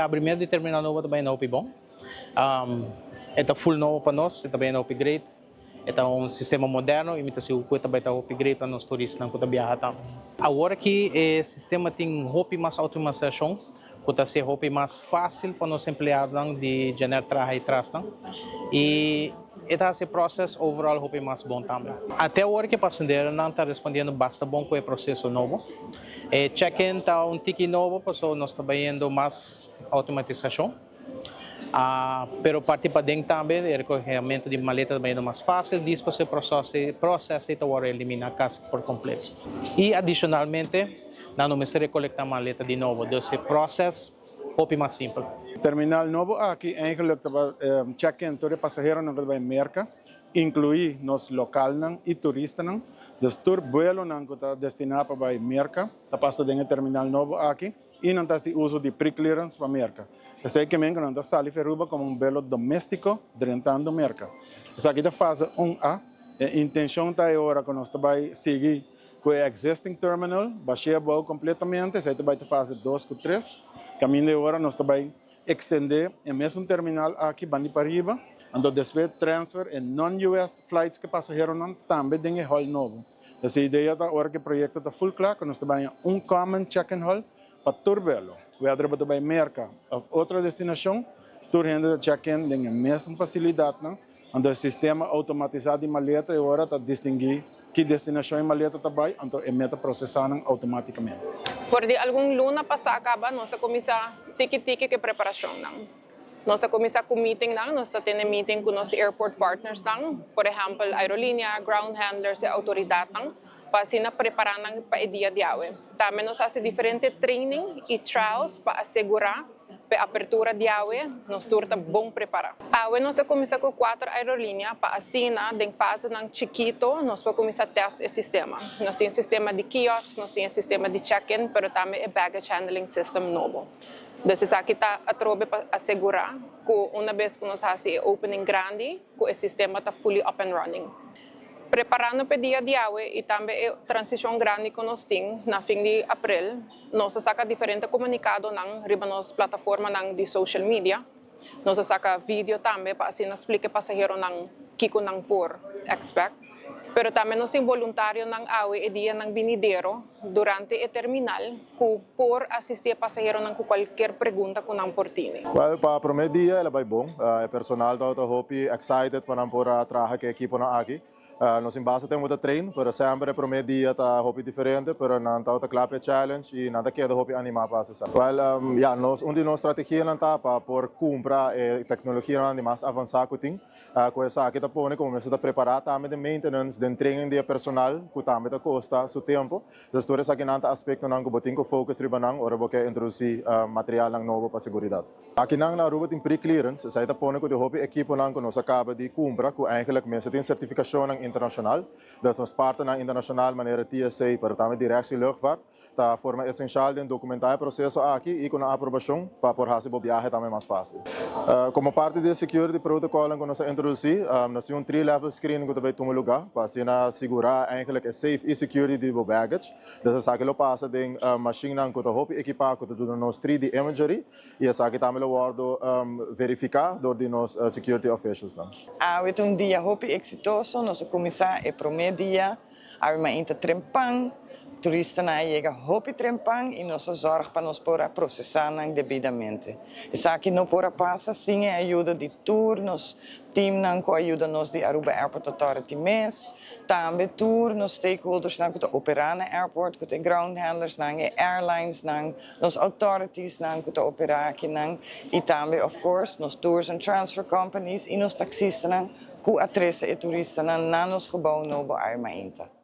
Abrimento de terminal novo também não é bom. É full novo para nós, também é upgrade. É sistema moderno, imita-se o que também é upgrade para nós turistas que viajar. Agora que o sistema tem mais automatização, que ser mais fácil para nós empregados de gerar trabalho e trás. E esse processo overall mais bom também. Até agora que o passageiro não está respondendo bastante bom com o processo novo. Check-in está ticket novo, porque nós estamos vendo mais automatização. Pero parte para dentro também, o recolhimento de maleta também é mais fácil, depois o processo agora elimina a casa por completo. E adicionalmente, não precisa recolectar maleta de novo, então esse processo é mais simples. Terminal novo aqui, eigenlijk check-in todo passageiro não vai merca, incluir nos local e turista não, dus tur vuelo não que está destinado para merca, está passando dentro terminal novo aqui e não está se uso de pre-clearance para merca. Eu sei que não está sali feruba como vuelo doméstico drentando merca. Isso aqui é fase 1A, a intenção está agora que nós vai seguir com o existing terminal, baixar o completamente, isso aí vai ter fase 2 com 3, caminho de agora nós vai extender o mesmo terminal aqui, bandi para riba, então depois transfer em non-US flights que passageiro não também tem hall novo. Essa ideia da hora que o projeto está full claro, que nós vai common check-in hall para turbelo. O outro vai merca a outra destinação, tur rende check-in tem a mesma facilidade, não? Então o sistema automatizado de maleta agora está distinguir que destinação e maleta está vai, então é meta processando automaticamente. Por de algum luna passar acaba, nós começar tiki-tiki que preparação não. Nós começar com meeting não, nós temos meeting com nossos airport partners não, por exemplo, aerolínea, ground handlers e autoridade não, para assim preparar para o dia de hoje. Também nós fazemos diferentes training e trials para assegurar a abertura de hoje, nós estamos bom preparar. Hoje nós começamos com 4 aerolíneas para assim, em fase chiquito, nós vamos começar a testar o sistema. Nós temos sistema de kiosk, nós temos sistema de check-in, mas também o baggage handling system novo. Então, aqui está a trobe para assegurar que uma vez que nós fazemos opening grande, que o sistema está fully up and running. Preparando para o dia de hoje e também a transição grande que nós temos na fim de abril, nós saca diferente comunicado na nossa plataforma de social media. Nós saca vídeo também para assim explicar passageiro o que nang por expect. Pero também nós temos voluntário hoje e dia vinidero durante o terminal que por assistir passageiro com qualquer pergunta que nang por tine. Well, para o primeiro dia ela vai bom. O personal está excited para por trabalhar com a equipe aqui. Nós em base temos treino, para sempre o primeiro dia está diferente, para não está claro challenge e nada que é animar para essa. Well, nós de nossa estratégia não está para por comprar tecnologia mais avançada que tem. Com essa aqui está pondo como está preparar também de maintenance, de training de personal, que também está custa seu tempo. Das todas aqui não está aspecto não que botinho focus riba não, ora porque introduzir material novo para segurança. Aqui não na ruba tem pre-clearance, essa está pondo que de equipo não que nós acaba de comprar, que eigenlijk mesmo tem certificação internacional, dus ons partner internacional, maneira TSA, para também direção de luchtvaart, da forma essencial de documentar o processo aqui e com a aprovação para por fazer o viagem também mais fácil. Como parte do security protocol que nós introduzimos, nós temos 3-level screening que também toma lugar para assegurar eigenlijk a safe e security do baggage. Dus essa aqui lo passa de machine que está equipado com o nosso 3D imagery e essa aqui também lo guardo verificar door de nos security officials. Hoje dia exitoso, nós começar o primeiro dia, a trempang, turista na chega hopi trempang e nossa zorg para nós para processar devidamente. Isso aqui não pode passar sem a ajuda de tour, nos team não com ajuda nos de Aruba Airport Authority mês, também tour nos stakeholders não que operar na airport, que tem ground handlers não, airlines não, nos authorities não que operar aqui não, e também of course nos tours and transfer companies e nos taxistas não, que atressa e turista não nos gebouw novo armainta.